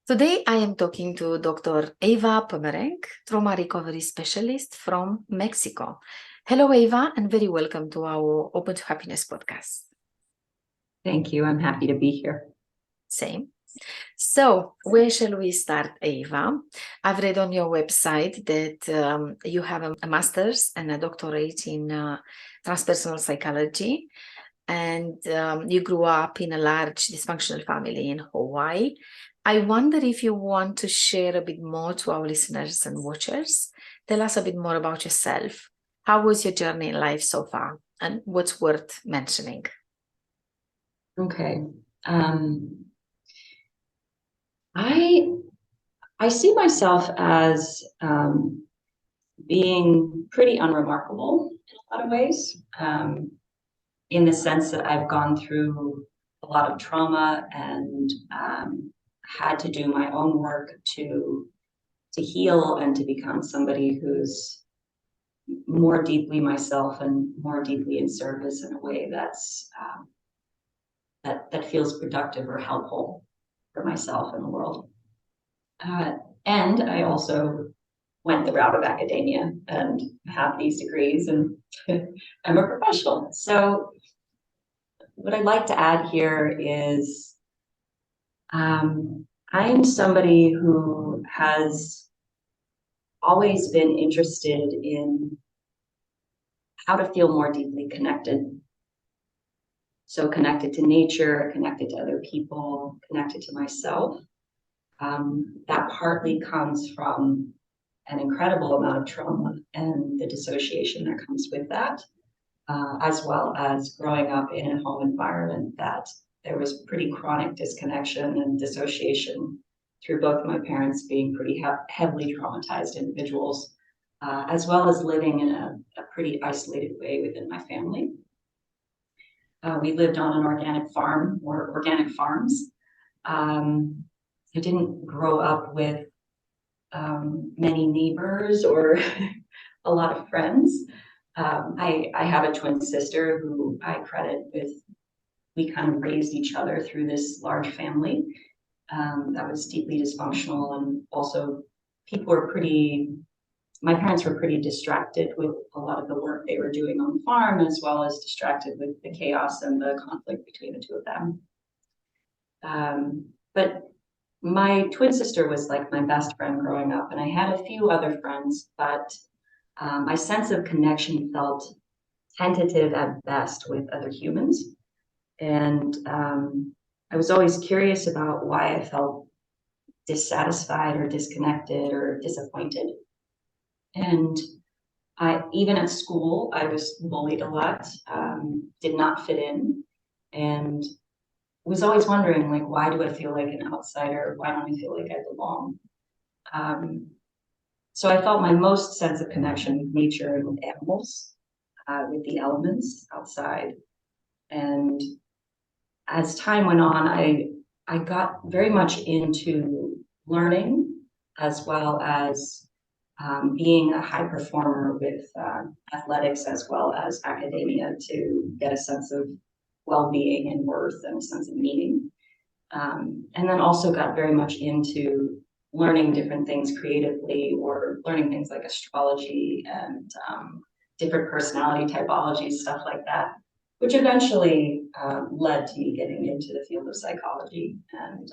Today, I am talking to Dr. Ava Pommerenk, trauma recovery specialist from Mexico. Hello, Ava, and very welcome to our Open to Happiness podcast. Thank you. I'm happy to be here. Same. So, where shall we start, Ava? I've read on your website that you have a master's and a doctorate in transpersonal psychology, and you grew up in a large dysfunctional family in Hawaii. I wonder if you want to share a bit more to our listeners and watchers. Tell us a bit more about yourself. How was your journey in life so far, and what's worth mentioning? Okay. I see myself as being pretty unremarkable in a lot of ways, in the sense that I've gone through a lot of trauma and had to do my own work to heal and to become somebody who's more deeply myself and more deeply in service in a way that's that feels productive or helpful for myself and the world. And I also went the route of academia and have these degrees, and I'm a professional. So what I'd like to add here is I'm somebody who has always been interested in how to feel more deeply connected. So connected to nature, connected to other people, connected to myself. That partly comes from an incredible amount of trauma and the dissociation that comes with that, as well as growing up in a home environment that there was pretty chronic disconnection and dissociation through both my parents being pretty heavily traumatized individuals, as well as living in a pretty isolated way within my family. We lived on an organic farm or organic farms. I didn't grow up with many neighbors or a lot of friends. I have a twin sister who I credit with, we kind of raised each other through this large family that was deeply dysfunctional, and also my parents were pretty distracted with a lot of the work they were doing on the farm, as well as distracted with the chaos and the conflict between the two of them. But my twin sister was like my best friend growing up, and I had a few other friends, but my sense of connection felt tentative at best with other humans. And I was always curious about why I felt dissatisfied or disconnected or disappointed. And even at school, I was bullied a lot, did not fit in, and was always wondering, like, why do I feel like an outsider? Why don't I feel like I belong? So I felt my most sense of connection with nature and with animals, with the elements outside. And as time went on, I got very much into learning, as well as being a high performer with athletics as well as academia, to get a sense of well-being and worth and a sense of meaning. And then also got very much into learning different things creatively, or learning things like astrology and different personality typologies, stuff like that, which eventually led to me getting into the field of psychology and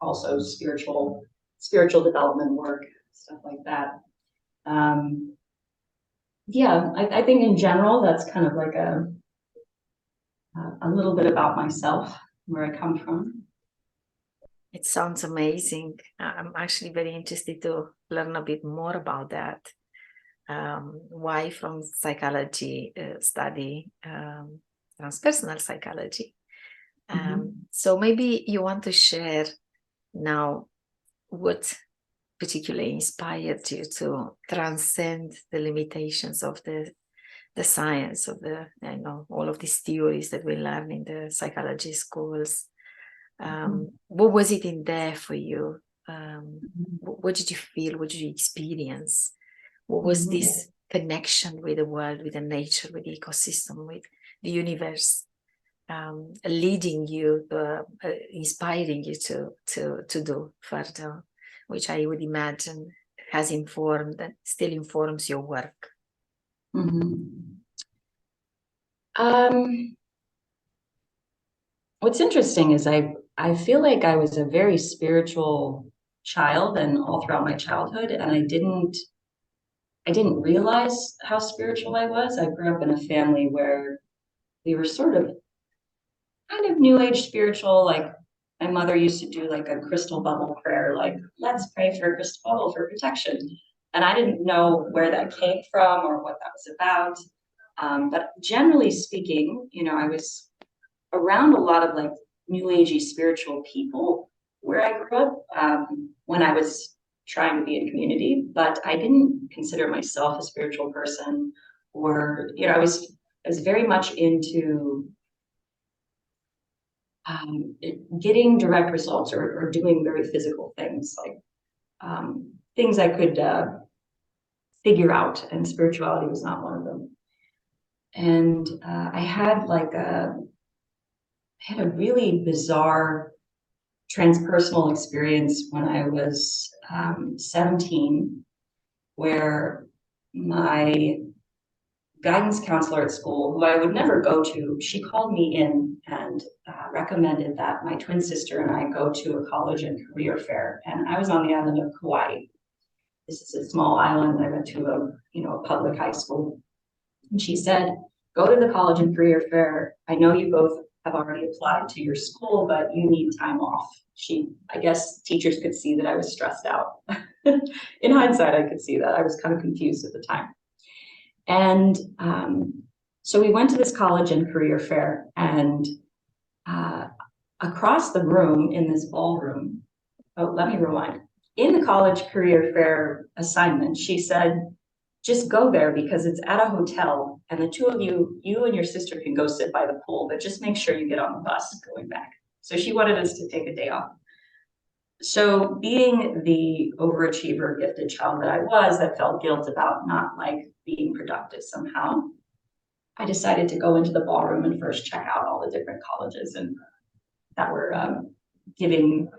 also spiritual development work, stuff like that. I think in general, that's kind of like a little bit about myself, where I come from. It sounds amazing. I'm actually very interested to learn a bit more about that. Why from psychology study transpersonal psychology. So maybe you want to share now what particularly inspired you to transcend the limitations of the science of all of these theories that we learn in the psychology schools. What was it in there for you? What did you feel? What did you experience? What was this connection with the world, with the nature, with the ecosystem, with the universe? leading you, inspiring you to do further, which I would imagine has informed and still informs your work. What's interesting is I feel like I was a very spiritual child, and all throughout my childhood, and I didn't realize how spiritual I was. I grew up in a family where we were sort of kind of new age spiritual. Like my mother used to do like a crystal bubble prayer, like let's pray for a crystal bubble for protection. And I didn't know where that came from or what that was about. But generally speaking, you know, I was around a lot of like new agey spiritual people where I grew up when I was trying to be in community, but I didn't consider myself a spiritual person, or, you know, I was very much into getting direct results, or doing very physical things, like things I could figure out, and spirituality was not one of them. And I had a really bizarre transpersonal experience when I was 17, where my guidance counselor at school, who I would never go to, she called me in and recommended that my twin sister and I go to a college and career fair. And I was on the island of Kauai. This is a small island. I went to a public high school. And she said, go to the college and career fair. I know you both have already applied to your school, but you need time off. I guess teachers could see that I was stressed out. In hindsight, I could see that. I was kind of confused at the time. And so we went to this college and career fair, and across the room in this ballroom, let me rewind. In the college career fair assignment, she said, just go there because it's at a hotel, and the two of you and your sister can go sit by the pool, but just make sure you get on the bus going back. So she wanted us to take a day off. So being the overachiever, gifted child that I was, that felt guilt about not like being productive somehow, I decided to go into the ballroom and first check out all the different colleges and that were giving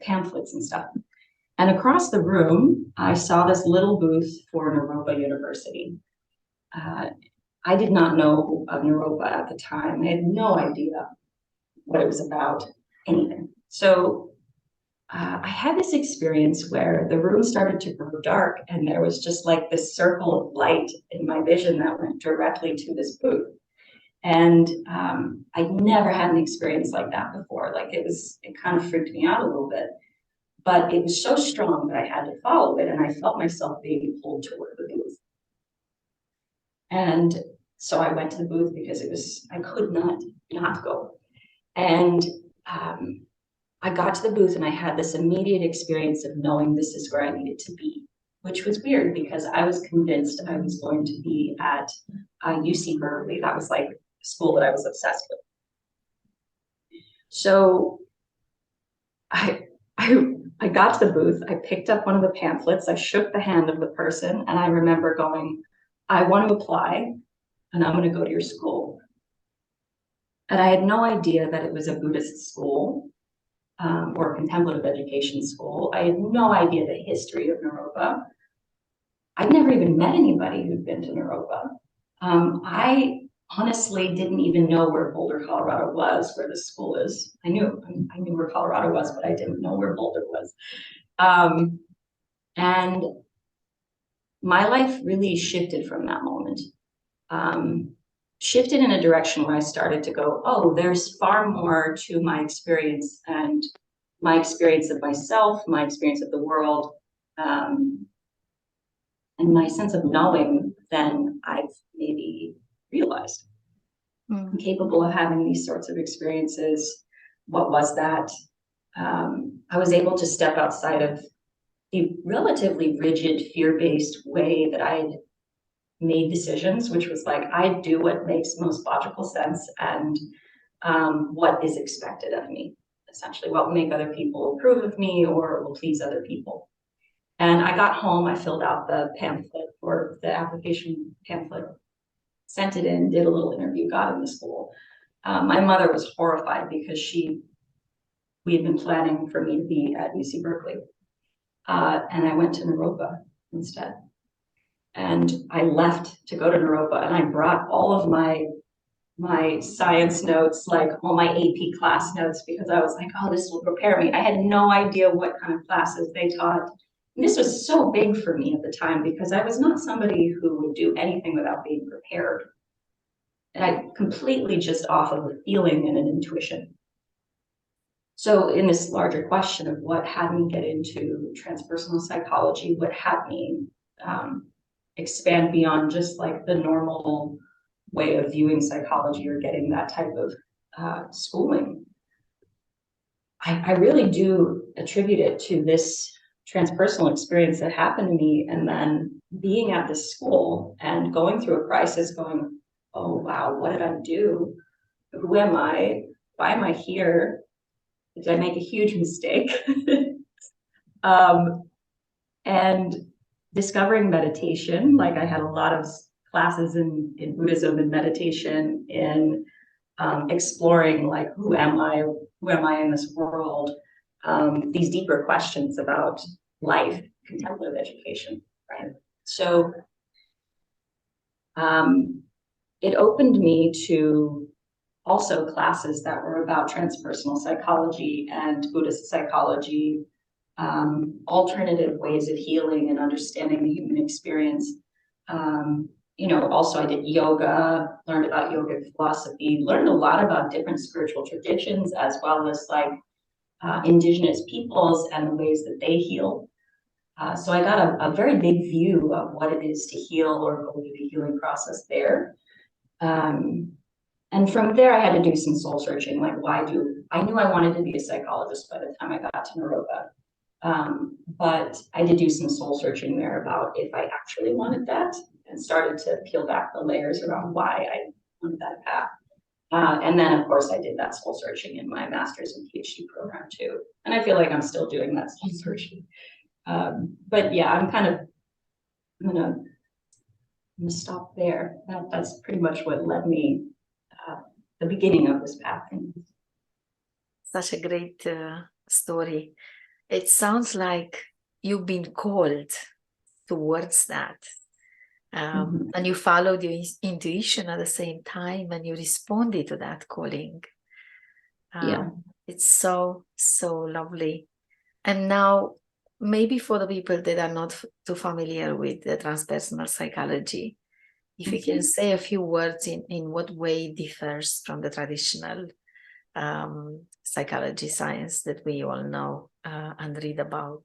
pamphlets and stuff. And across the room, I saw this little booth for Naropa University. I did not know of Naropa at the time. I had no idea what it was about, anything. So I had this experience where the room started to grow dark, and there was just like this circle of light in my vision that went directly to this booth. And I'd never had an experience like that before. Like it kind of freaked me out a little bit, but it was so strong that I had to follow it, and I felt myself being pulled toward the booth. And so I went to the booth because I could not go. And I got to the booth and I had this immediate experience of knowing this is where I needed to be, which was weird because I was convinced I was going to be at UC Berkeley. That was like a school that I was obsessed with. So I got to the booth, I picked up one of the pamphlets, I shook the hand of the person, and I remember going, I want to apply, and I'm going to go to your school. And I had no idea that it was a Buddhist school. Or a contemplative education school. I had no idea the history of Naropa. I'd never even met anybody who'd been to Naropa. I honestly didn't even know where Boulder, Colorado was, where the school is. I knew where Colorado was, but I didn't know where Boulder was. And my life really shifted from that moment. Shifted in a direction where I started to go, oh, there's far more to my experience, and my experience of myself, my experience of the world, and my sense of knowing than I've maybe realized. I'm capable of having these sorts of experiences. What was that? I was able to step outside of the relatively rigid, fear-based way that I'd made decisions, which was like, I do what makes most logical sense and what is expected of me, essentially, what will make other people approve of me or will please other people. And I got home, I filled out the pamphlet, or the application pamphlet, sent it in, did a little interview, got in the school. My mother was horrified because we had been planning for me to be at UC Berkeley. And I went to Naropa instead. And I left to go to Naropa, and I brought all of my science notes, like all my AP class notes, because I was like, oh, this will prepare me. I had no idea what kind of classes they taught. And this was so big for me at the time because I was not somebody who would do anything without being prepared. And I completely just off of a feeling and an intuition. So in this larger question of what had me get into transpersonal psychology, what had me expand beyond just like the normal way of viewing psychology or getting that type of schooling, I really do attribute it to this transpersonal experience that happened to me, and then being at this school and going through a crisis, going, oh wow, what did I do? Who am I? Why am I here? Did I make a huge mistake? And discovering meditation, like I had a lot of classes in Buddhism and meditation, in exploring like who am I in this world, these deeper questions about life, contemplative education, right? So it opened me to also classes that were about transpersonal psychology and Buddhist psychology, alternative ways of healing and understanding the human experience. Also I did yoga, learned about yogic philosophy, learned a lot about different spiritual traditions, as well as like indigenous peoples and the ways that they heal. So I got a very big view of what it is to heal or believe the healing process there. And from there, I had to do some soul searching, like I knew I wanted to be a psychologist by the time I got to Naropa. But I did do some soul searching there about if I actually wanted that, and started to peel back the layers around why I wanted that path. And then, of course, I did that soul searching in my master's and PhD program too. And I feel like I'm still doing that soul searching. But yeah, I'm gonna stop there. That's pretty much what led me the beginning of this path. Such a great story. It sounds like you've been called towards that. And you followed your intuition at the same time, and you responded to that calling. Yeah. It's so, so lovely. And now, maybe for the people that are not too familiar with the transpersonal psychology, if you can say a few words in what way it differs from the traditional psychology science that we all know and read about.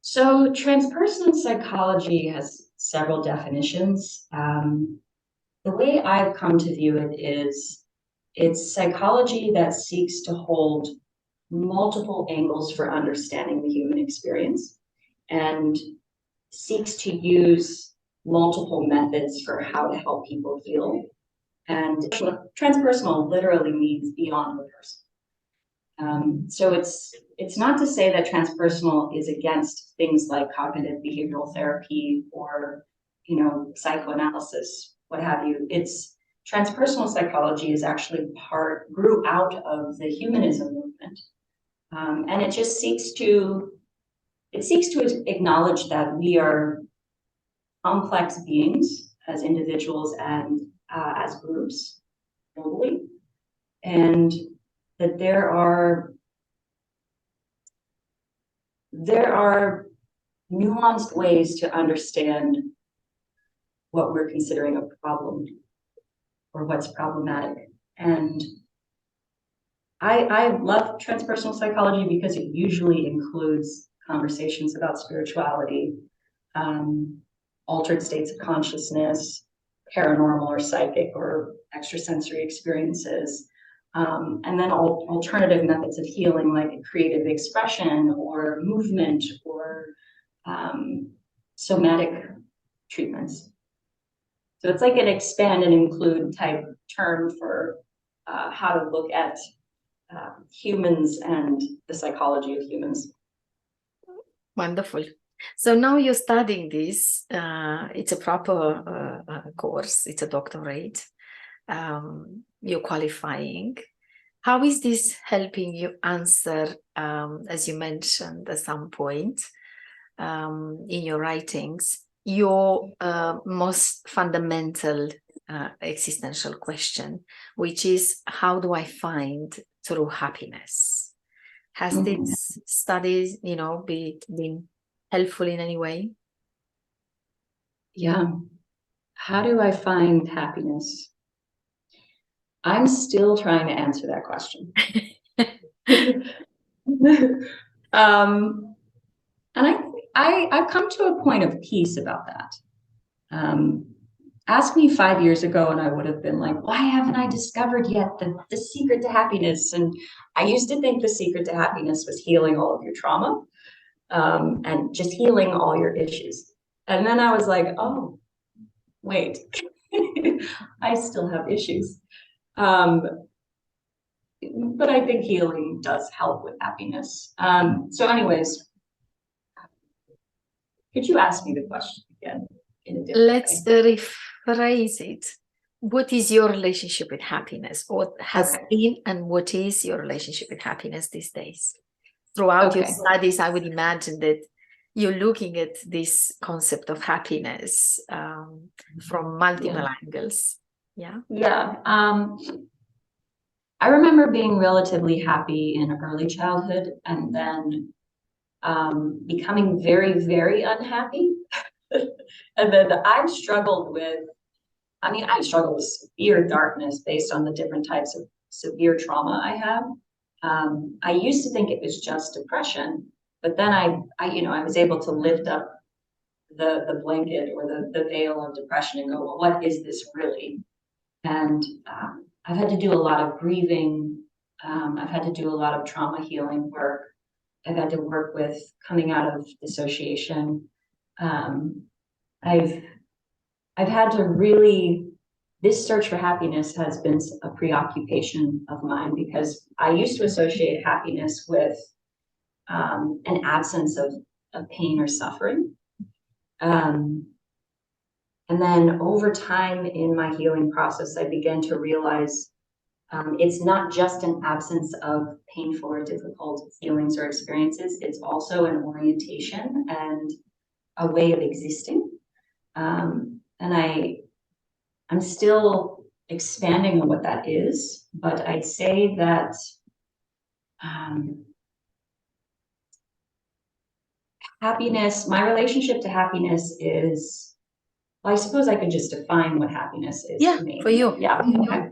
So transpersonal psychology has several definitions. The way I've come to view it is it's psychology that seeks to hold multiple angles for understanding the human experience and seeks to use multiple methods for how to help people heal. And transpersonal literally means beyond the person. So it's not to say that transpersonal is against things like cognitive behavioral therapy or, psychoanalysis, what have you. It's transpersonal psychology is actually grew out of the humanism movement. And it just seeks to acknowledge that we are complex beings as individuals and as groups globally, and that there are nuanced ways to understand what we're considering a problem or what's problematic. And I love transpersonal psychology because it usually includes conversations about spirituality, altered states of consciousness, paranormal or psychic or extrasensory experiences, and then alternative methods of healing like creative expression or movement or somatic treatments. So it's like an expand and include type term for how to look at humans and the psychology of humans. Wonderful. So now you're studying this. It's a proper course. It's a doctorate. you're qualifying. How is this helping you answer, as you mentioned at some point in your writings, your most fundamental existential question, which is, how do I find true happiness? Has this study, been helpful in any way? Yeah. How do I find happiness? I'm still trying to answer that question. And I've come to a point of peace about that. Ask me 5 years ago and I would have been like, why haven't I discovered yet the secret to happiness? And I used to think the secret to happiness was healing all of your trauma, and just healing all your issues. And then I was like, oh, wait, I still have issues. But I think healing does help with happiness. So anyways, could you ask me the question again in a different Let's way? rephrase it. What is your relationship with happiness? What has been and what is your relationship with happiness these days? Throughout your studies, I would imagine that you're looking at this concept of happiness from multiple angles. Yeah. Yeah. I remember being relatively happy in early childhood and then becoming very, very unhappy. And then I've struggled with severe darkness based on the different types of severe trauma I have. I used to think it was just depression, but then I was able to lift up the blanket or the veil of depression and go, well, what is this really? And I've had to do a lot of grieving. I've had to do a lot of trauma healing work. I've had to work with coming out of dissociation. I've had to really, this search for happiness has been a preoccupation of mine because I used to associate happiness with an absence of pain or suffering. And then over time in my healing process, I began to realize it's not just an absence of painful or difficult feelings or experiences. It's also an orientation and a way of existing. And I'm still expanding on what that is, but I'd say that happiness, my relationship to happiness is, well, I suppose I could just define what happiness is to me. For you. Yeah. Okay.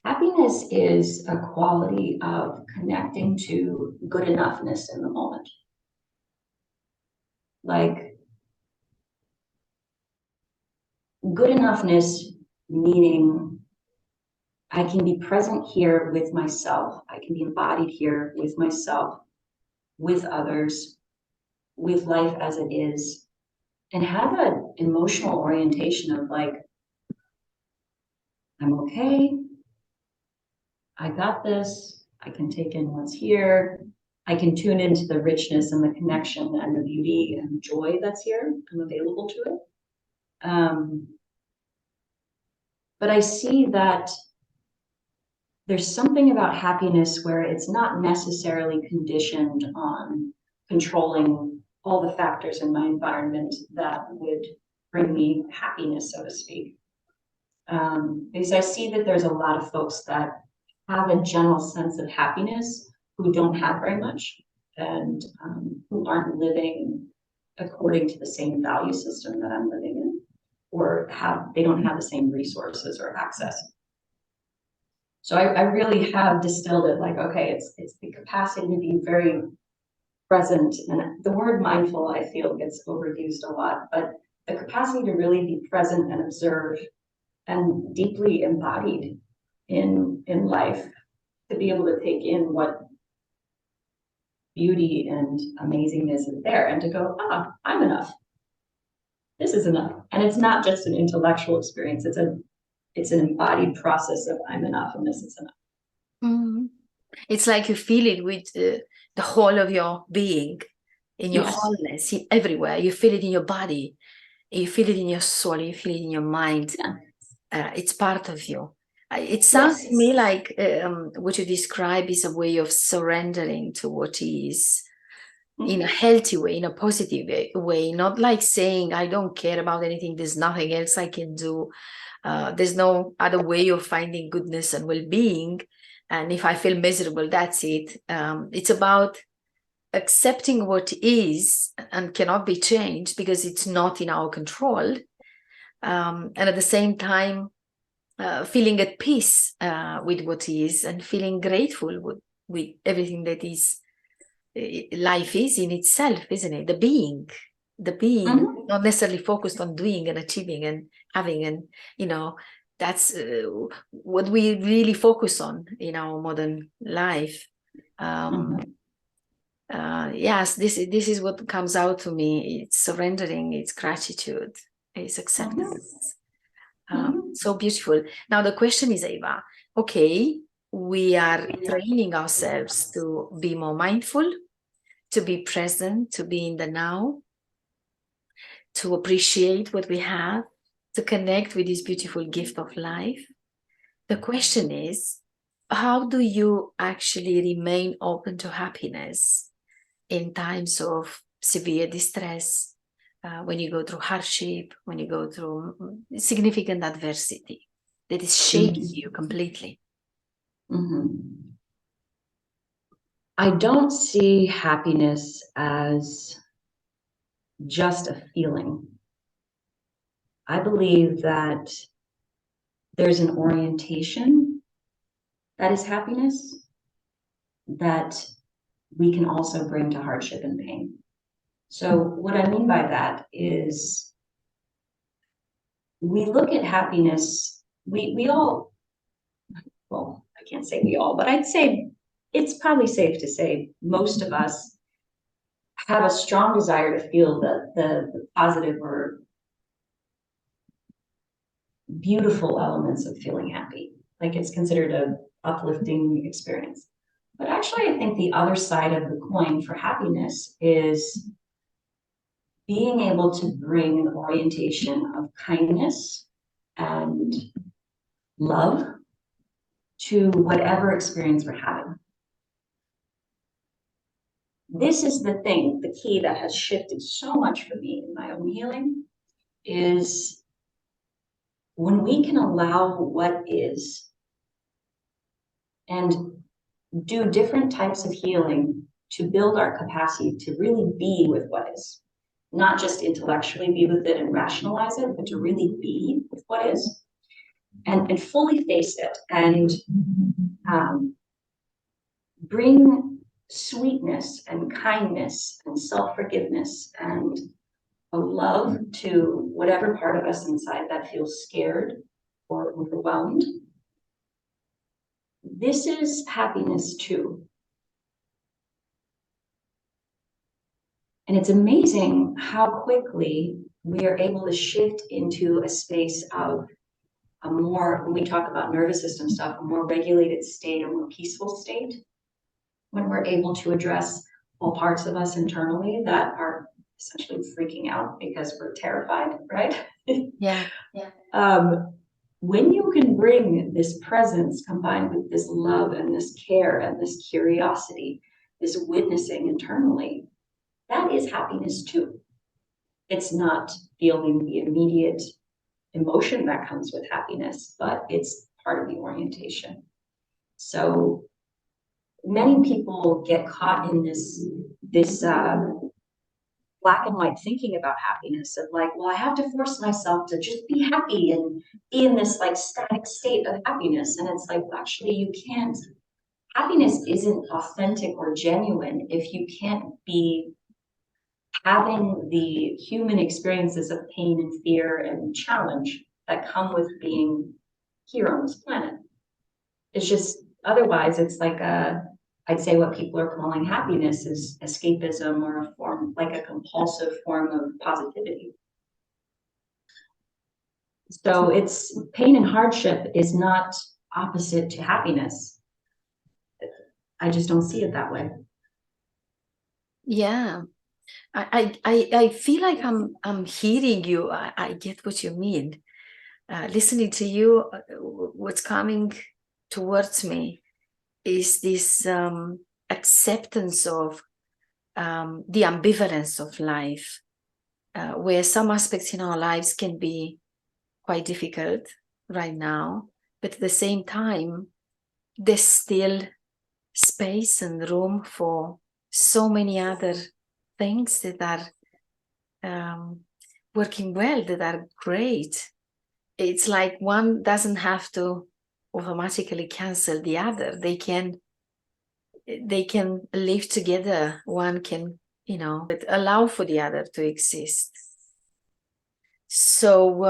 Happiness is a quality of connecting to good enoughness in the moment. Like, good enoughness meaning I can be present here with myself. I can be embodied here with myself, with others, with life as it is, and have an emotional orientation of like, I'm okay. I got this. I can take in what's here. I can tune into the richness and the connection and the beauty and joy that's here. I'm available to it. But I see that there's something about happiness where it's not necessarily conditioned on controlling all the factors in my environment that would bring me happiness, so to speak. Because I see that there's a lot of folks that have a general sense of happiness who don't have very much and who aren't living according to the same value system that I'm living in, or they don't have the same resources or access. So I really have distilled it like, okay, it's the capacity to be very present. And the word mindful, I feel, gets overused a lot, but the capacity to really be present and observe and deeply embodied in life, to be able to take in what beauty and amazingness is there and to go, I'm enough. This is enough. And it's not just an intellectual experience. It's an embodied process of I'm enough and this is enough. Mm-hmm. It's like you feel it with the whole of your being, in your wholeness, everywhere. You feel it in your body. You feel it in your soul, you feel it in your mind. Yeah. It's part of you. It sounds to me like what you describe is a way of surrendering to what is in a healthy way, in a positive way, not like saying, I don't care about anything, there's nothing else I can do. There's no other way of finding goodness and well-being. And if I feel miserable, that's it. It's about accepting what is and cannot be changed because it's not in our control. And at the same time, feeling at peace with what is and feeling grateful with everything that is life is in itself, isn't it? The being, not necessarily focused on doing and achieving and having, and that's what we really focus on in our modern life. Yes, this is what comes out to me. It's surrendering, it's gratitude, it's acceptance. So beautiful. Now the question is, Ava, okay, we are training ourselves to be more mindful, to be present, to be in the now, to appreciate what we have, to connect with this beautiful gift of life. The question is, how do you actually remain open to happiness in times of severe distress, when you go through hardship, when you go through significant adversity that is shaking you completely? I don't see happiness as just a feeling. I believe that there's an orientation that is happiness that we can also bring to hardship and pain. So what I mean by that is we look at happiness, we all, well, I can't say we all, but I'd say it's probably safe to say most of us have a strong desire to feel the positive or beautiful elements of feeling happy. Like it's considered a uplifting experience. But actually, I think the other side of the coin for happiness is being able to bring an orientation of kindness and love to whatever experience we're having. This is the thing, the key that has shifted so much for me in my own healing is when we can allow what is and do different types of healing to build our capacity to really be with what is. Not just intellectually be with it and rationalize it, but to really be with what is and fully face it and bring sweetness and kindness and self-forgiveness and a love to whatever part of us inside that feels scared or overwhelmed. This is happiness too. And it's amazing how quickly we are able to shift into a space of a more, when we talk about nervous system stuff, a more regulated state, a more peaceful state, when we're able to address all parts of us internally that are essentially freaking out because we're terrified, right? Yeah. When you can bring this presence combined with this love and this care and this curiosity, this witnessing internally, that is happiness too. It's not feeling the immediate emotion that comes with happiness, but it's part of the orientation. So many people get caught in this black and white thinking about happiness of like, well, I have to force myself to just be happy and be in this like static state of happiness. And it's like, well, actually, you can't. Happiness isn't authentic or genuine if you can't be having the human experiences of pain and fear and challenge that come with being here on this planet. It's just, otherwise, it's like I'd say what people are calling happiness is escapism or a form, like a compulsive form of positivity. So it's pain and hardship is not opposite to happiness. I just don't see it that way. Yeah. I feel like I'm hearing you. I get what you mean. Listening to you, what's coming towards me is this acceptance of the ambivalence of life, where some aspects in our lives can be quite difficult right now, but at the same time, there's still space and room for so many other things that are working well, that are great. It's like one doesn't have to automatically cancel the other. They can live together. One can, but allow for the other to exist. So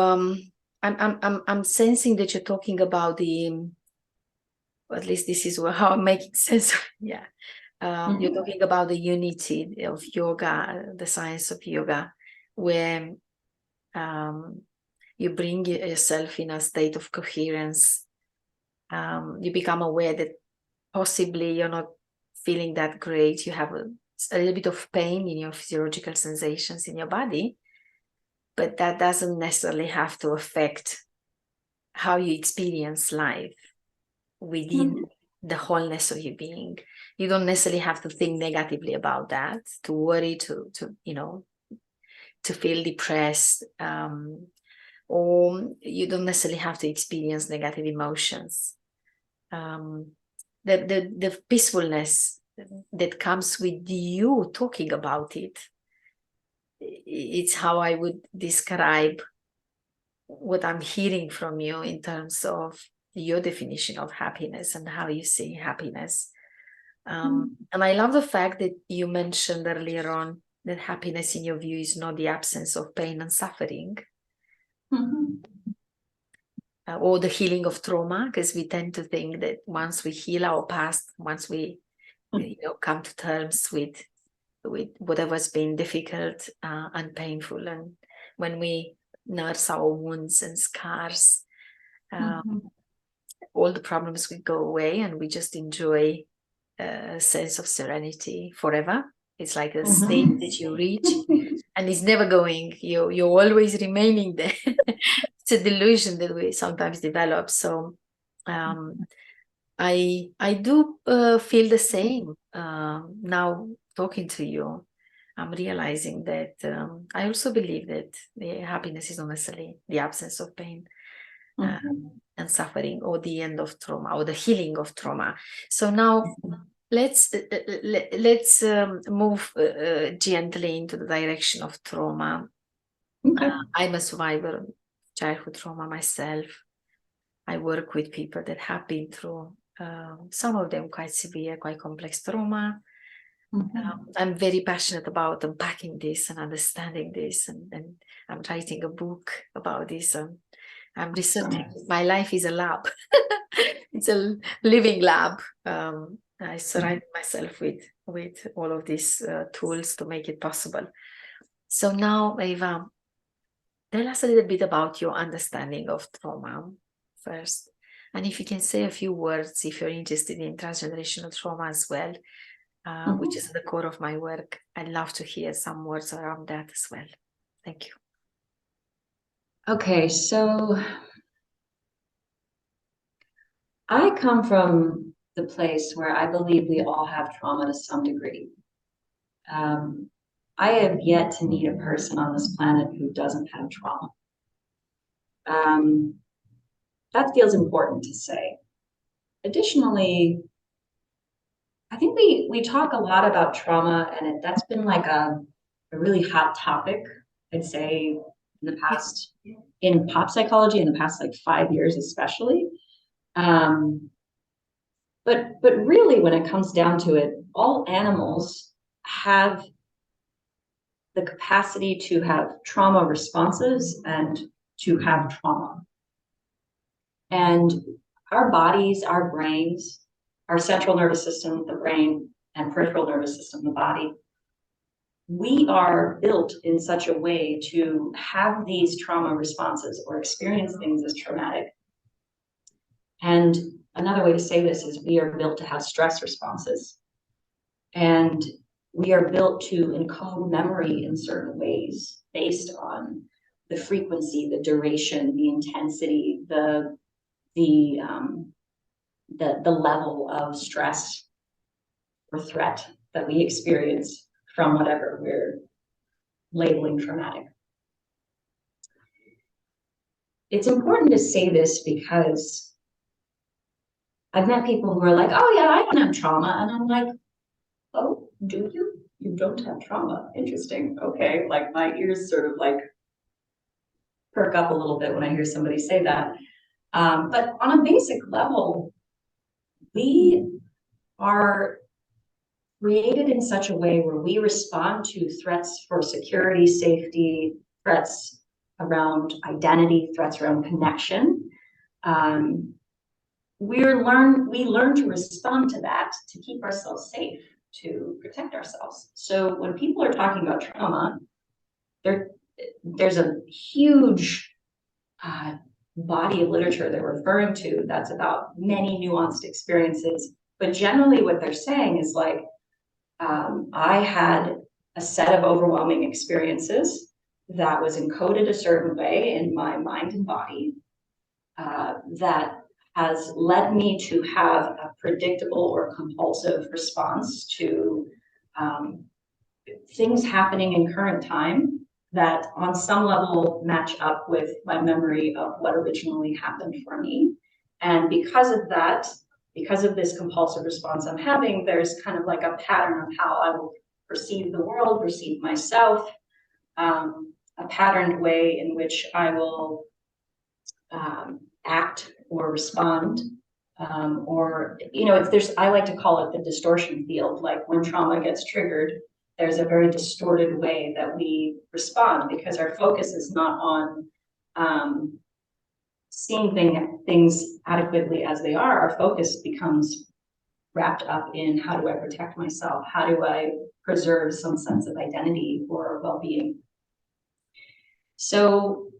I'm sensing that you're talking about at least this is how I'm making sense of, yeah. You're talking about the unity of yoga, the science of yoga, where you bring yourself in a state of coherence. You become aware that possibly you're not feeling that great. You have a little bit of pain in your physiological sensations in your body, but that doesn't necessarily have to affect how you experience life within the wholeness of your being. You don't necessarily have to think negatively about that, to worry, to feel depressed, or you don't necessarily have to experience negative emotions. The peacefulness that comes with you talking about it's how I would describe what I'm hearing from you in terms of your definition of happiness and how you see happiness. And I love the fact that you mentioned earlier on that happiness in your view is not the absence of pain and suffering, or the healing of trauma, because we tend to think that once we heal our past, once we come to terms with whatever's been difficult and painful, and when we nurse our wounds and scars, all the problems will go away and we just enjoy a sense of serenity forever. It's like a state that you reach and it's never going. You're always remaining there. It's a delusion that we sometimes develop. So I do feel the same now talking to you. I'm realizing that I also believe that happiness is not necessarily the absence of pain and suffering, or the end of trauma, or the healing of trauma. So now let's move gently into the direction of trauma. I'm a survivor of childhood trauma myself. I work with people that have been through some of them quite severe, quite complex trauma. I'm very passionate about unpacking this and understanding this, and I'm writing a book about this. I'm researching. My life is a lab. It's a living lab. I surround myself with all of these tools to make it possible. So now, Ava, tell us a little bit about your understanding of trauma first. And if you can say a few words, if you're interested in transgenerational trauma as well, which is the core of my work, I'd love to hear some words around that as well. Thank you. Okay, so I come from the place where I believe we all have trauma to some degree. I have yet to meet a person on this planet who doesn't have trauma. That feels important to say. Additionally, I think we talk a lot about trauma, and that's been like a really hot topic, I'd say, in the past, in pop psychology, in the past like 5 years especially. But really, when it comes down to it, all animals have the capacity to have trauma responses and to have trauma. And our bodies, our brains, our central nervous system, the brain, and peripheral nervous system, the body, we are built in such a way to have these trauma responses or experience things as traumatic. And another way to say this is we are built to have stress responses. And we are built to encode memory in certain ways based on the frequency, the duration, the intensity, the level of stress or threat that we experience from whatever we're labeling traumatic. It's important to say this because I've met people who are like, oh yeah, I don't have trauma. And I'm like, oh, do you? You don't have trauma. Interesting. Okay. Like my ears sort of like perk up a little bit when I hear somebody say that. But on a basic level, we are created in such a way where we respond to threats for security, safety, threats around identity, threats around connection. We learn to respond to that to keep ourselves safe, to protect ourselves. So when people are talking about trauma, there's a huge body of literature they're referring to that's about many nuanced experiences. But generally what they're saying is like, I had a set of overwhelming experiences that was encoded a certain way in my mind and body that has led me to have a predictable or compulsive response to things happening in current time that on some level match up with my memory of what originally happened for me. And because of that, because of this compulsive response I'm having, there's kind of like a pattern of how I will perceive the world, perceive myself, a patterned way in which I will act or respond. Or, you know, I like to call it the distortion field. Like when trauma gets triggered, there's a very distorted way that we respond because our focus is not on seeing things adequately as they are. Our focus becomes wrapped up in how do I protect myself? How do I preserve some sense of identity or well-being? So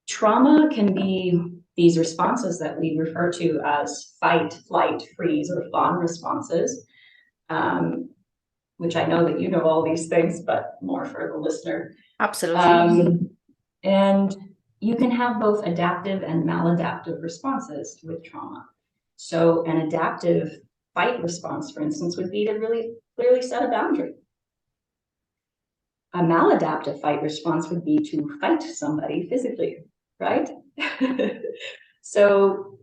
trauma can be these responses that we refer to as fight, flight, freeze, or fawn responses, which I know that you know all these things, but more for the listener. Absolutely. And you can have both adaptive and maladaptive responses with trauma. So an adaptive fight response, for instance, would be to really clearly set a boundary. A maladaptive fight response would be to fight somebody physically, right? So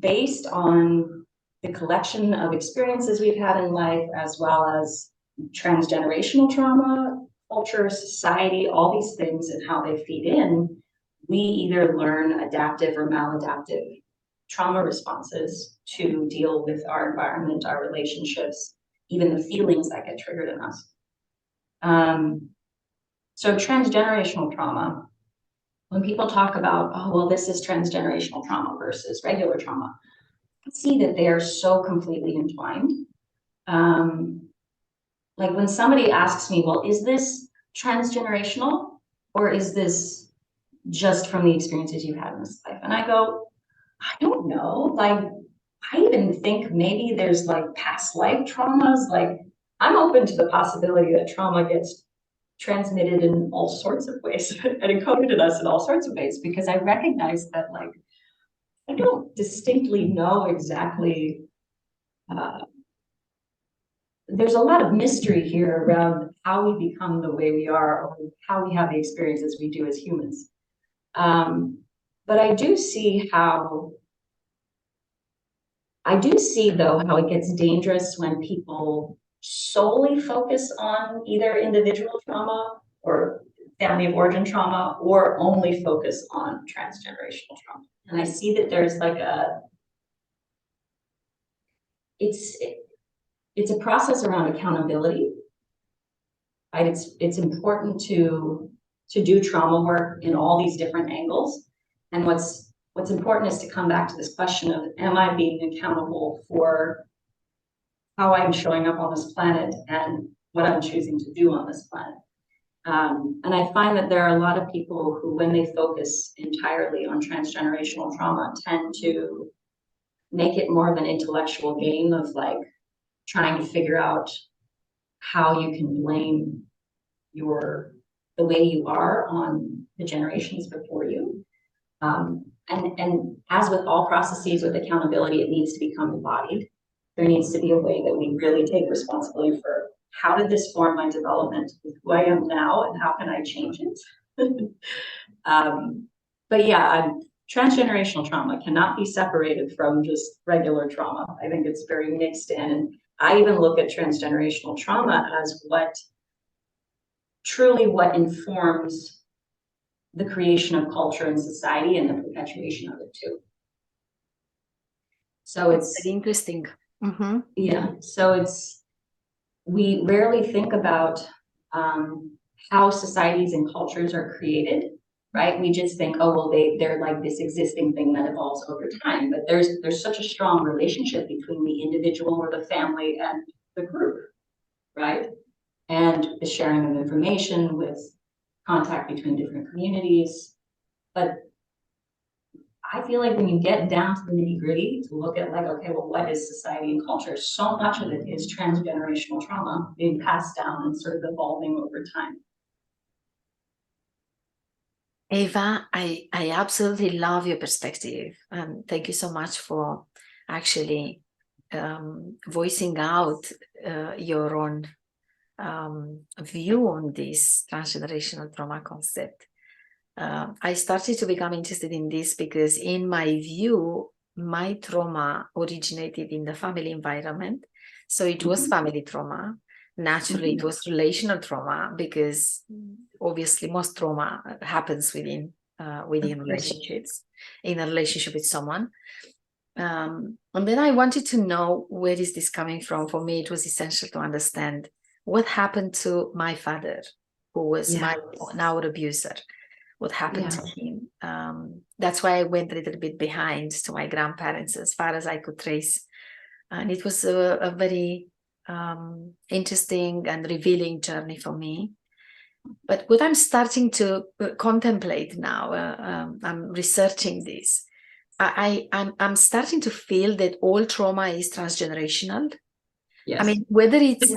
based on the collection of experiences we've had in life, as well as transgenerational trauma, culture, society, all these things and how they feed in, we either learn adaptive or maladaptive trauma responses to deal with our environment, our relationships, even the feelings that get triggered in us. So transgenerational trauma, when people talk about, oh, well, this is transgenerational trauma versus regular trauma, I see that they are so completely entwined. Like when somebody asks me, well, is this transgenerational or is this just from the experiences you've had in this life? And I go, I don't know. Like, I even think maybe there's like past life traumas. Like, I'm open to the possibility that trauma gets transmitted in all sorts of ways and encoded in us in all sorts of ways, because I recognize that, like, I don't distinctly know exactly. There's a lot of mystery here around how we become the way we are, or how we have the experiences we do as humans. But I do see though how it gets dangerous when people solely focus on either individual trauma or family of origin trauma, or only focus on transgenerational trauma. And I see that there's like it's a process around accountability, right? It's important to do trauma work in all these different angles. And what's important is to come back to this question of, am I being accountable for how I'm showing up on this planet and what I'm choosing to do on this planet? And I find that there are a lot of people who, when they focus entirely on transgenerational trauma, tend to make it more of an intellectual game of like trying to figure out how you can blame the way you are on the generations before you. And as with all processes with accountability, it needs to become embodied. There needs to be a way that we really take responsibility for how did this form my development with who I am now and how can I change it? But yeah, transgenerational trauma cannot be separated from just regular trauma. I think it's very mixed in. And I even look at transgenerational trauma as what informs the creation of culture and society and the perpetuation of it too. So it's very interesting. Yeah. So we rarely think about how societies and cultures are created, right? We just think, oh, well, they're like this existing thing that evolves over time. But there's such a strong relationship between the individual or the family and the group, right? And the sharing of information with contact between different communities. But I feel like when you get down to the nitty-gritty to look at like, okay, well, what is society and culture? So much of it is transgenerational trauma being passed down and sort of evolving over time. Ava, I absolutely love your perspective. And thank you so much for actually voicing out your own view on this transgenerational trauma concept. I started to become interested in this because in my view, my trauma originated in the family environment. So it was family trauma. Naturally, it was relational trauma because obviously most trauma happens within relationships, in a relationship with someone. And then I wanted to know, where is this coming from? For me, it was essential to understand what happened to my father, who was my now abuser. What happened to him. That's why I went a little bit behind to my grandparents as far as I could trace. And it was a very interesting and revealing journey for me. But what I'm starting to contemplate now, I'm researching this, I'm starting to feel that all trauma is transgenerational. Yes. I mean, whether it's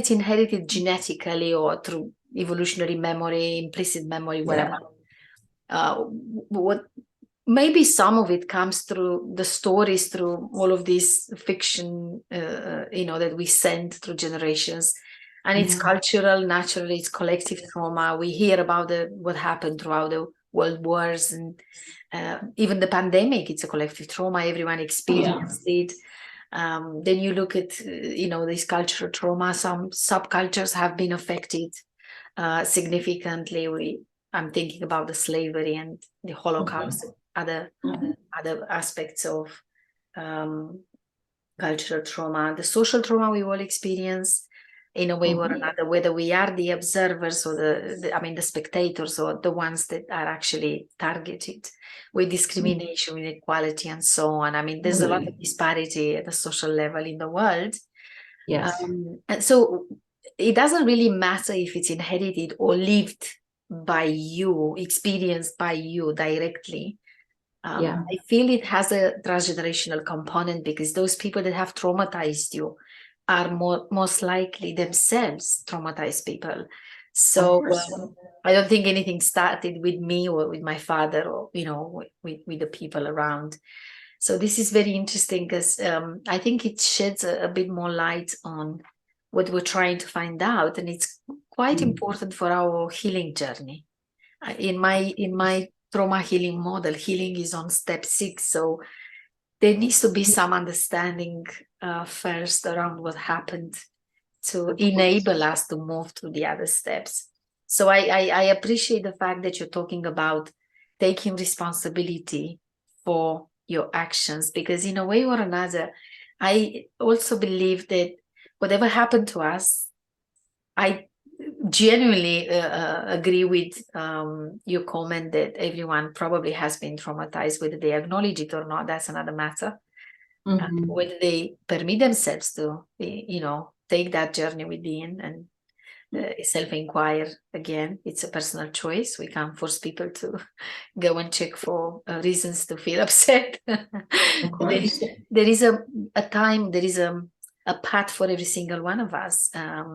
inherited genetically or through evolutionary memory, implicit memory, whatever. What maybe some of it comes through the stories, through all of this fiction, that we send through generations, and it's cultural. Naturally, it's collective trauma. We hear about what happened throughout the world wars and even the pandemic. It's a collective trauma. Everyone experienced it. Then you look at this cultural trauma. Some subcultures have been affected significantly. I'm thinking about the slavery and the Holocaust, other aspects of cultural trauma, the social trauma we all experience in a way or another, whether we are the observers or the spectators or the ones that are actually targeted with discrimination, with inequality and so on. I mean, there's a lot of disparity at the social level in the world. Yes. And so it doesn't really matter if it's inherited or lived by you, experienced by you directly. I feel it has a transgenerational component because those people that have traumatized you are most likely themselves traumatized people. So I don't think anything started with me or with my father or, with the people around. So this is very interesting because I think it sheds a bit more light on what we're trying to find out. And it's quite important for our healing journey. In my trauma healing model, healing is on step 6. So there needs to be some understanding first around what happened to enable us to move to the other steps. So I appreciate the fact that you're talking about taking responsibility for your actions, because in a way or another, I also believe that whatever happened to us, I genuinely agree with your comment that everyone probably has been traumatized, whether they acknowledge it or not. That's another matter. Whether they permit themselves to, take that journey within and self-inquire again, it's a personal choice. We can't force people to go and check for reasons to feel upset. There is a time, there is a path for every single one of us. Yeah,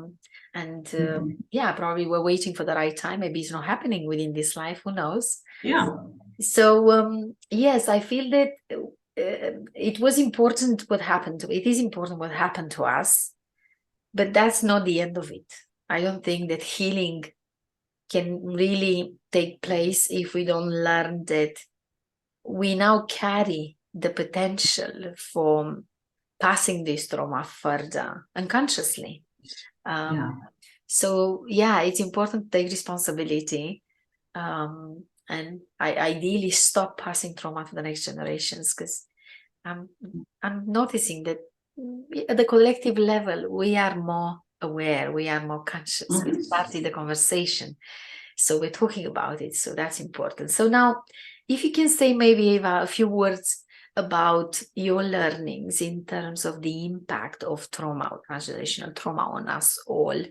probably we're waiting for the right time. Maybe it's not happening within this life, who knows? Yeah. So yes, I feel that it was important what happened to it is important what happened to us, but that's not the end of it. I don't think that healing can really take place if we don't learn that we now carry the potential for passing this trauma further unconsciously. So yeah, it's important to take responsibility, and I ideally stop passing trauma to the next generations, because I'm noticing that at the collective level we are more aware, we are more conscious. We started the conversation, so we're talking about it, so that's important. So now, if you can say maybe, Eva, a few words about your learnings in terms of the impact of trauma or transgenerational trauma on us all.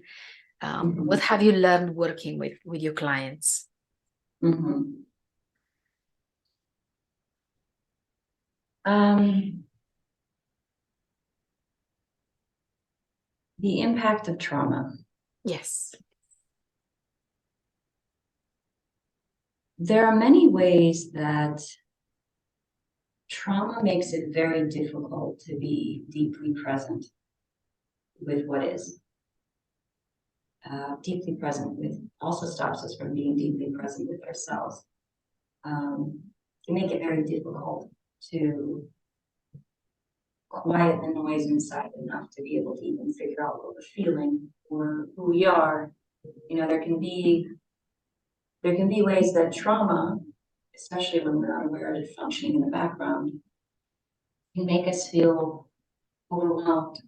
What have you learned working with your clients? The impact of trauma. Yes. There are many ways that trauma makes it very difficult to be deeply present with what is. Deeply present with also stops us from being deeply present with ourselves. Can make it very difficult to quiet the noise inside enough to be able to even figure out what we're feeling or who we are. You know, there can be ways that trauma, especially when we're unaware of it functioning in the background, can make us feel overwhelmed,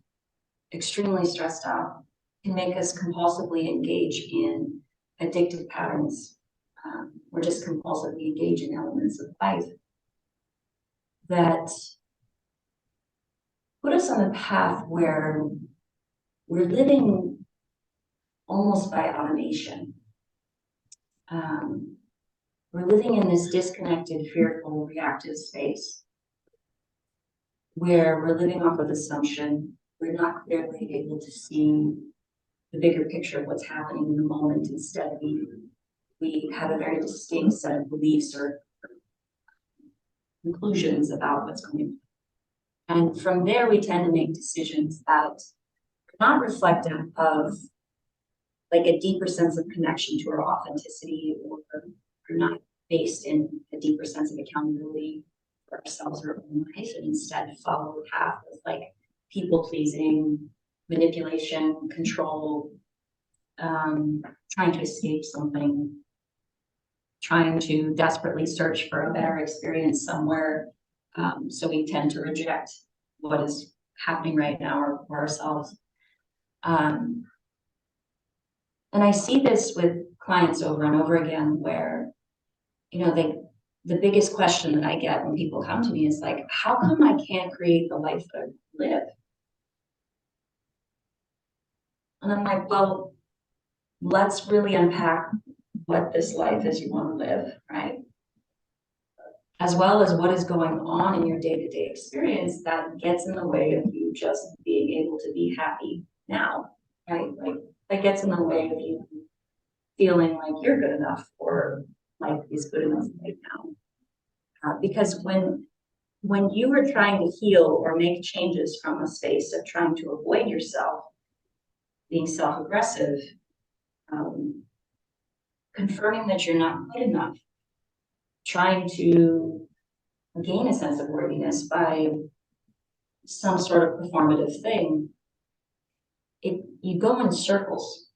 extremely stressed out, can make us compulsively engage in addictive patterns, or just compulsively engage in elements of life that put us on a path where we're living almost by automation. We're living in this disconnected, fearful, reactive space where we're living off of assumption. We're not clearly able to see the bigger picture of what's happening in the moment. Instead, we have a very distinct set of beliefs or conclusions about what's going on. And from there, we tend to make decisions that are not reflective of like a deeper sense of connection to our authenticity, or are not based in a deeper sense of accountability for ourselves or our own life, and instead follow a path of like people pleasing, manipulation, control, trying to escape something, trying to desperately search for a better experience somewhere. So we tend to reject what is happening right now for ourselves. And I see this with clients over and over again where, you know, the biggest question that I get when people come to me is like, how come I can't create the life that I live? And I'm like, well, let's really unpack what this life is you want to live, right? As well as what is going on in your day-to-day experience that gets in the way of you just being able to be happy now, right? Like that gets in the way of you feeling like you're good enough or life is good enough right now. Because when you are trying to heal or make changes from a space of trying to avoid yourself, being self-aggressive, confirming that you're not good enough, trying to gain a sense of worthiness by some sort of performative thing, you go in circles.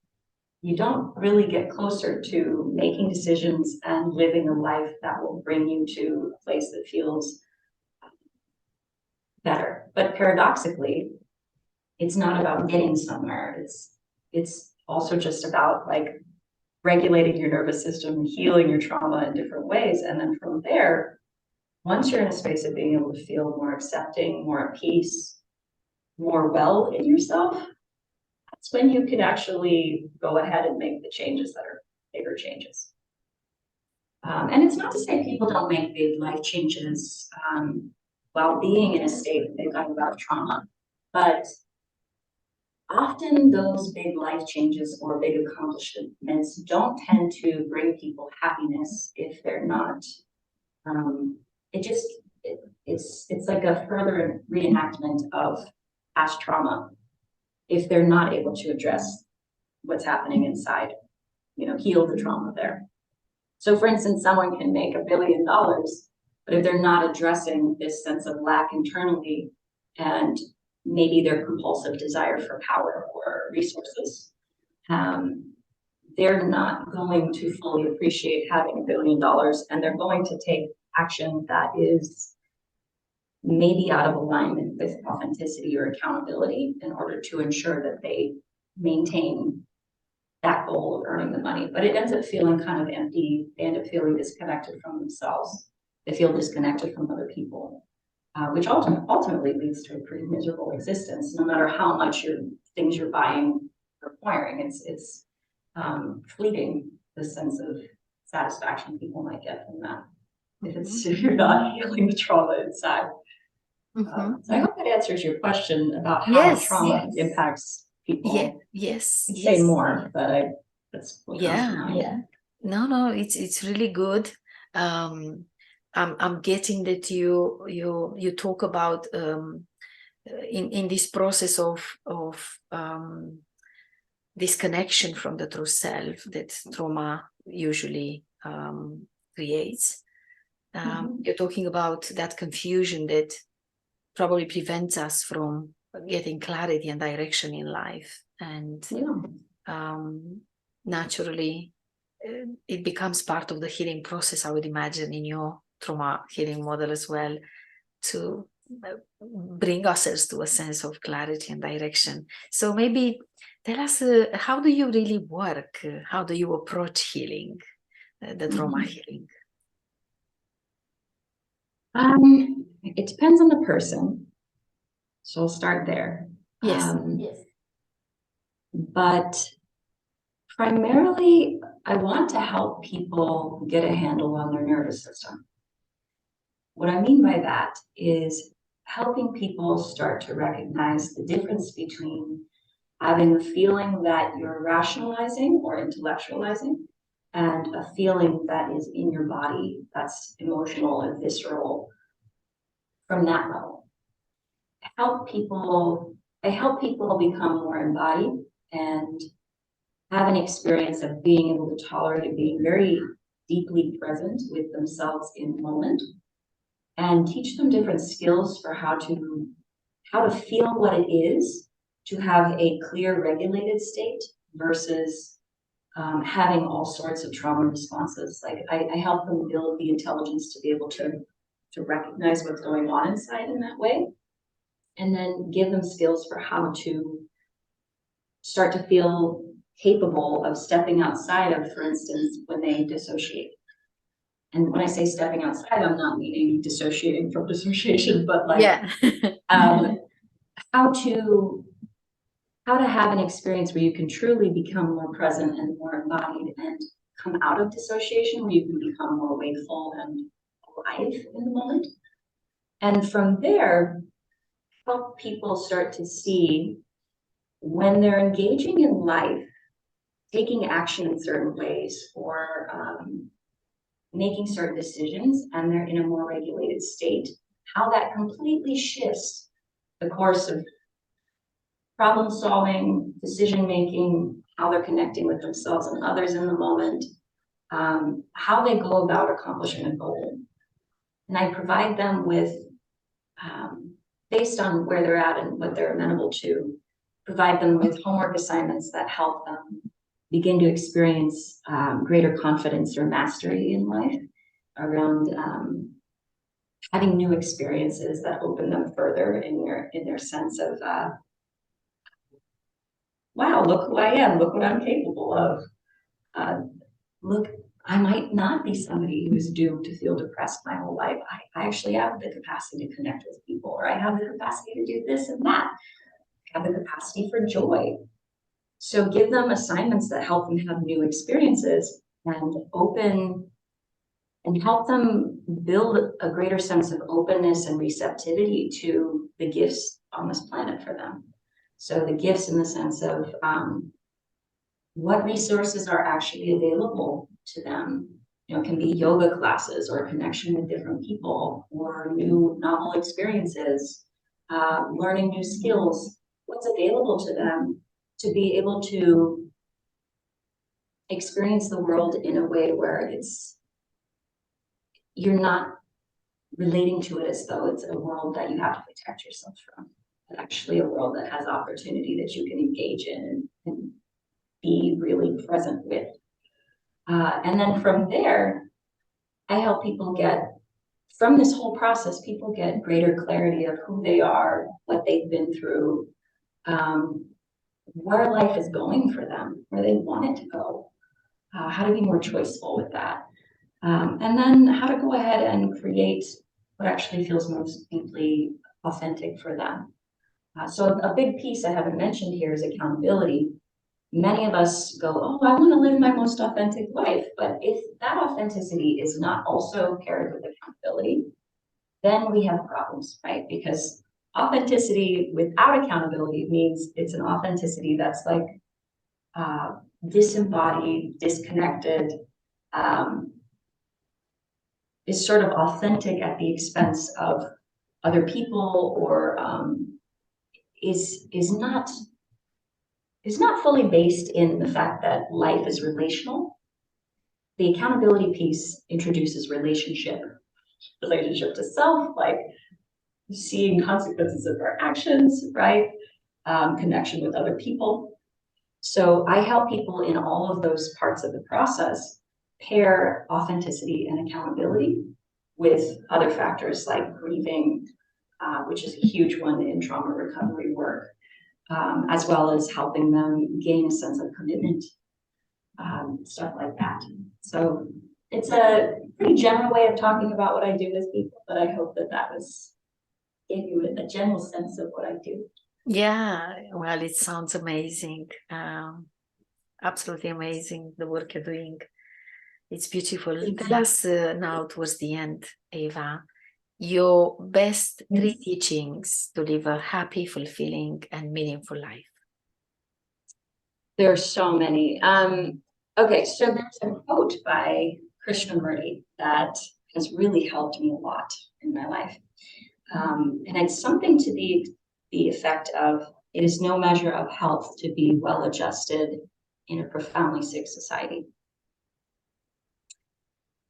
You don't really get closer to making decisions and living a life that will bring you to a place that feels better. But paradoxically, it's not about getting somewhere. It's also just about like regulating your nervous system, healing your trauma in different ways. And then from there, once you're in a space of being able to feel more accepting, more at peace, more well in yourself, that's when you can actually go ahead and make the changes that are bigger changes. And it's not to say people don't make big life changes while being in a state that they've got a lot of trauma, but often those big life changes or big accomplishments don't tend to bring people happiness if they're not, it just, it's like a further reenactment of past trauma if they're not able to address what's happening inside, heal the trauma there. So for instance, someone can make $1 billion, but if they're not addressing this sense of lack internally and maybe their compulsive desire for power or resources, they're not going to fully appreciate having $1 billion, and they're going to take action that is maybe out of alignment with authenticity or accountability in order to ensure that they maintain that goal of earning the money. But it ends up feeling kind of empty. They end up feeling disconnected from themselves. They feel disconnected from other people, which ultimately leads to a pretty miserable existence, no matter how much things you're buying or acquiring. It's fleeting, the sense of satisfaction people might get from that if you're not healing the trauma inside. So I hope that answers your question about how trauma impacts people. Yes. Say more, but that's what comes to mind. Yeah. No, it's really good. I'm getting that you talk about in this process of disconnection from the true self that trauma usually creates. You're talking about that confusion that probably prevents us from getting clarity and direction in life, and naturally it becomes part of the healing process, I would imagine, in your trauma healing model as well, to bring ourselves to a sense of clarity and direction. So maybe tell us, how do you really work? How do you approach healing, the trauma healing? It depends on the person. So I'll start there. Yes. But primarily, I want to help people get a handle on their nervous system. What I mean by that is helping people start to recognize the difference between having a feeling that you're rationalizing or intellectualizing and a feeling that is in your body that's emotional and visceral from that level. I help people become more embodied and have an experience of being able to tolerate being very deeply present with themselves in the moment, and teach them different skills for how to feel what it is to have a clear, regulated state versus having all sorts of trauma responses. Like I help them build the intelligence to be able to recognize what's going on inside in that way, and then give them skills for how to start to feel capable of stepping outside of, for instance, when they dissociate. And when I say stepping outside, I'm not meaning dissociating from dissociation, but like how to have an experience where you can truly become more present and more embodied and come out of dissociation, where you can become more wakeful and alive in the moment. And from there, help people start to see when they're engaging in life, taking action in certain ways, or making certain decisions, and they're in a more regulated state, how that completely shifts the course of problem solving, decision making, how they're connecting with themselves and others in the moment, how they go about accomplishing a goal. And I provide them with, based on where they're at and what they're amenable to, provide them with homework assignments that help them begin to experience greater confidence or mastery in life around having new experiences that open them further in their sense of, wow, look who I am, look what I'm capable of. Look, I might not be somebody who's doomed to feel depressed my whole life. I actually have the capacity to connect with people, or I have the capacity to do this and that. I have the capacity for joy. So give them assignments that help them have new experiences and help them build a greater sense of openness and receptivity to the gifts on this planet for them. So the gifts in the sense of what resources are actually available to them. You know, it can be yoga classes or connection with different people or new novel experiences, learning new skills, what's available to them to be able to experience the world in a way where you're not relating to it as though it's a world that you have to protect yourself from, but actually a world that has opportunity that you can engage in and be really present with. And then from there, I help people from this whole process, people get greater clarity of who they are, what they've been through, where life is going for them, where they want it to go, how to be more choiceful with that. And then how to go ahead and create what actually feels most deeply authentic for them. So a big piece I haven't mentioned here is accountability. Many of us go, oh, I want to live my most authentic life. But if that authenticity is not also paired with accountability, then we have problems, right? Because authenticity without accountability means it's an authenticity that's like disembodied, disconnected, is sort of authentic at the expense of other people, or is not fully based in the fact that life is relational. The accountability piece introduces relationship to self, like seeing consequences of our actions, right? Connection with other people. So I help people in all of those parts of the process pair authenticity and accountability with other factors like grieving, which is a huge one in trauma recovery work, as well as helping them gain a sense of commitment, stuff like that. So it's a pretty general way of talking about what I do with people, but I hope that gave you a general sense of what I do. Yeah, well, it sounds amazing. Absolutely amazing, the work you're doing. It's beautiful. Tell us now towards the end, Ava, your best three teachings to live a happy, fulfilling, and meaningful life. There are so many. Okay, so there's a quote by Krishnamurti that has really helped me a lot in my life. And it's something to the effect of, it is no measure of health to be well adjusted in a profoundly sick society.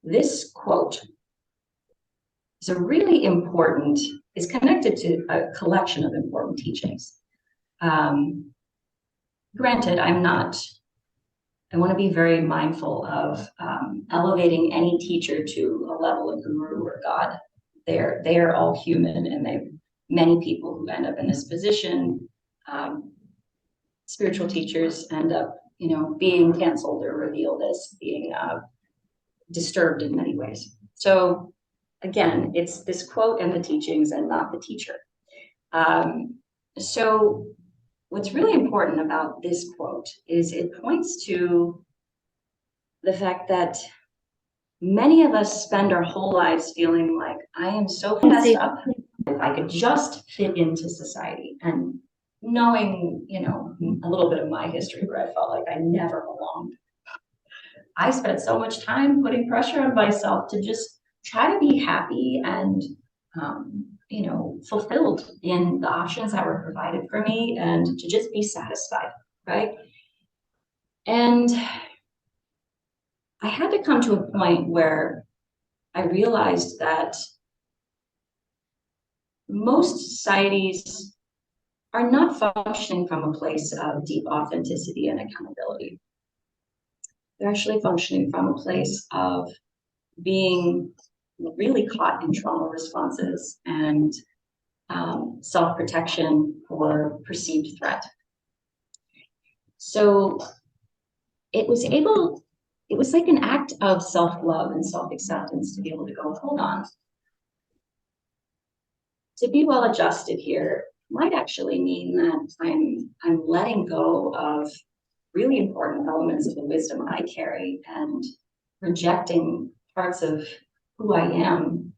This quote is connected to a collection of important teachings. Granted, I want to be very mindful of elevating any teacher to a level of guru or God. They are all human, and many people who end up in this position, spiritual teachers end up, being canceled or revealed as being disturbed in many ways. So again, it's this quote and the teachings and not the teacher. So what's really important about this quote is it points to the fact that many of us spend our whole lives feeling like, I am so messed up, if I could just fit into society. And knowing, a little bit of my history where I felt like I never belonged, I spent so much time putting pressure on myself to just try to be happy and fulfilled in the options that were provided for me, and to just be satisfied, right? And I had to come to a point where I realized that most societies are not functioning from a place of deep authenticity and accountability. They're actually functioning from a place of being really caught in trauma responses and self-protection or perceived threat. So it was like an act of self-love and self-acceptance to be able to go, hold on. To be well adjusted here might actually mean that I'm letting go of really important elements of the wisdom I carry and rejecting parts of who I am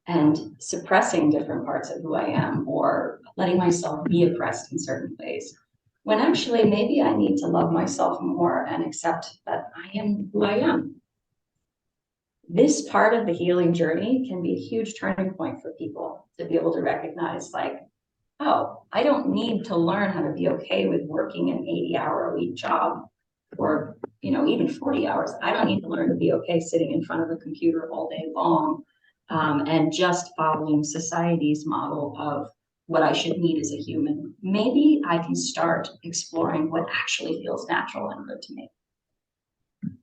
and suppressing different parts of who I am, or letting myself be oppressed in certain ways. when actually maybe I need to love myself more and accept that I am who I am. This part of the healing journey can be a huge turning point for people to be able to recognize, like, oh, I don't need to learn how to be okay with working an 80-hour-a-week job, or even 40 hours. I don't need to learn to be okay sitting in front of a computer all day long, and just following society's model of what I should need as a human. Maybe I can start exploring what actually feels natural and good to me.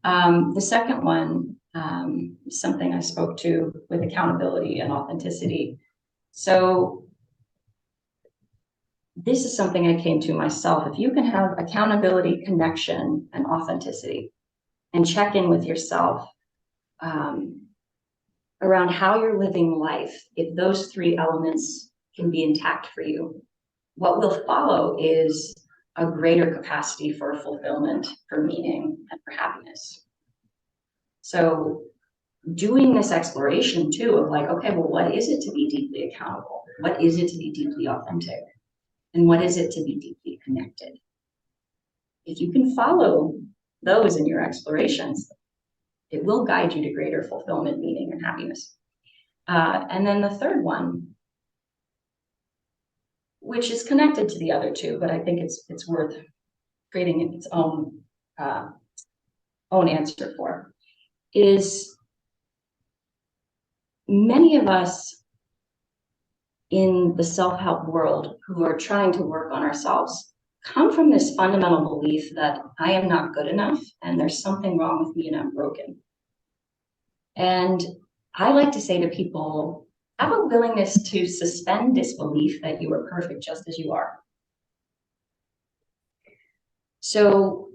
The second one, something I spoke to with accountability and authenticity. So this is something I came to myself. If you can have accountability, connection, and authenticity, and check in with yourself around how you're living life, if those three elements can be intact for you, what will follow is a greater capacity for fulfillment, for meaning, and for happiness. So doing this exploration too of like, okay, well, what is it to be deeply accountable? What is it to be deeply authentic? And what is it to be deeply connected? If you can follow those in your explorations, it will guide you to greater fulfillment, meaning, and happiness. And then the third one, which is connected to the other two, but I think it's worth creating its own answer for, is many of us in the self-help world who are trying to work on ourselves come from this fundamental belief that I am not good enough and there's something wrong with me and I'm broken. And I like to say to people, have a willingness to suspend disbelief that you are perfect just as you are. So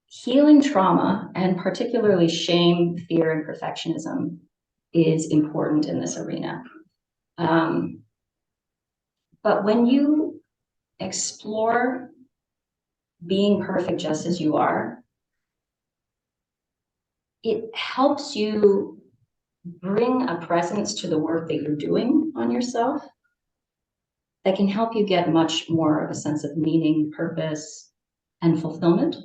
healing trauma, and particularly shame, fear, and perfectionism, is important in this arena. But when you explore being perfect just as you are, it helps you bring a presence to the work that you're doing on yourself that can help you get much more of a sense of meaning, purpose, and fulfillment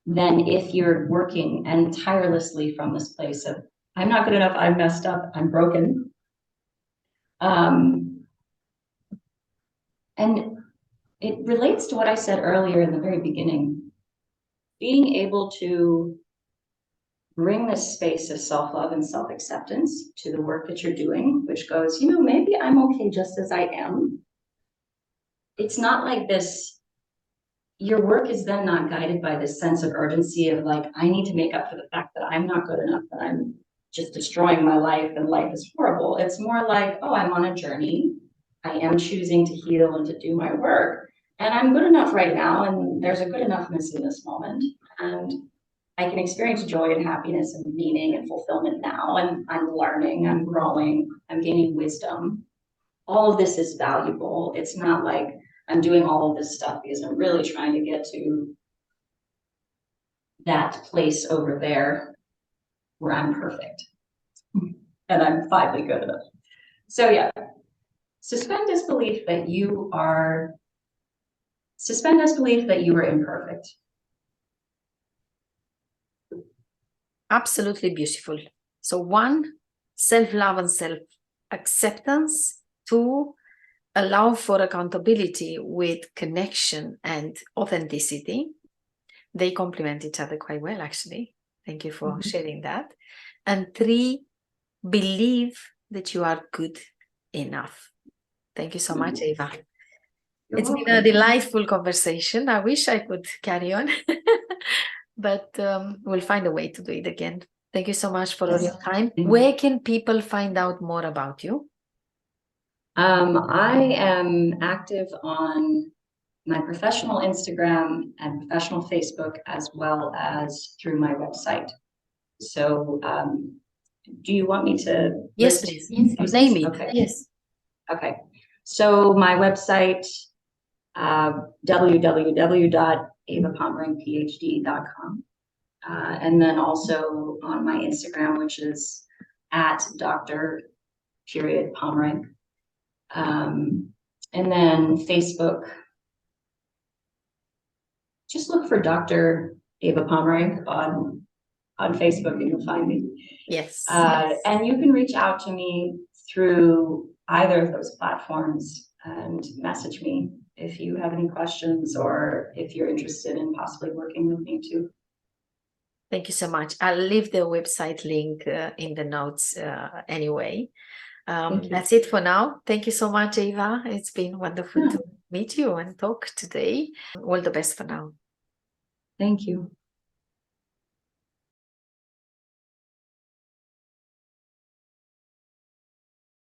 than if you're working and tirelessly from this place of, I'm not good enough, I'm messed up, I'm broken. And it relates to what I said earlier in the very beginning. Being able to bring this space of self-love and self-acceptance to the work that you're doing, which goes, maybe I'm okay just as I am. It's not like this, your work is then not guided by this sense of urgency of like, I need to make up for the fact that I'm not good enough, that I'm just destroying my life and life is horrible. It's more like, oh, I'm on a journey. I am choosing to heal and to do my work. And I'm good enough right now. And there's a good enoughness in this moment. And I can experience joy and happiness and meaning and fulfillment now. And I'm learning, I'm growing, I'm gaining wisdom. All of this is valuable. It's not like I'm doing all of this stuff because I'm really trying to get to that place over there where I'm perfect and I'm finally good enough. So yeah, suspend disbelief that you are imperfect. Absolutely beautiful. So one, self-love and self-acceptance. Two, allow for accountability with connection and authenticity. They complement each other quite well, actually. Thank you for sharing that. And three, believe that you are good enough. Thank you so much, Ava. It's been a delightful conversation. I wish I could carry on, but we'll find a way to do it again. Thank you so much for all your time. Where can people find out more about you? I am active on my professional Instagram and professional Facebook, as well as through my website. So do you want me to Yes, please. Name it. Okay. Yes. Okay. So my website, www.avapommerenkphd.com. And then also on my Instagram, which is at Dr.Pommerenk. And then Facebook, just look for Dr. Ava Pommerenk on Facebook and you'll find me. Yes. And you can reach out to me through either of those platforms and message me if you have any questions or if you're interested in possibly working with me too. Thank you so much. I'll leave the website link in the notes anyway. That's it for now. Thank you so much, Ava. It's been wonderful to meet you and talk today. All the best for now. Thank you.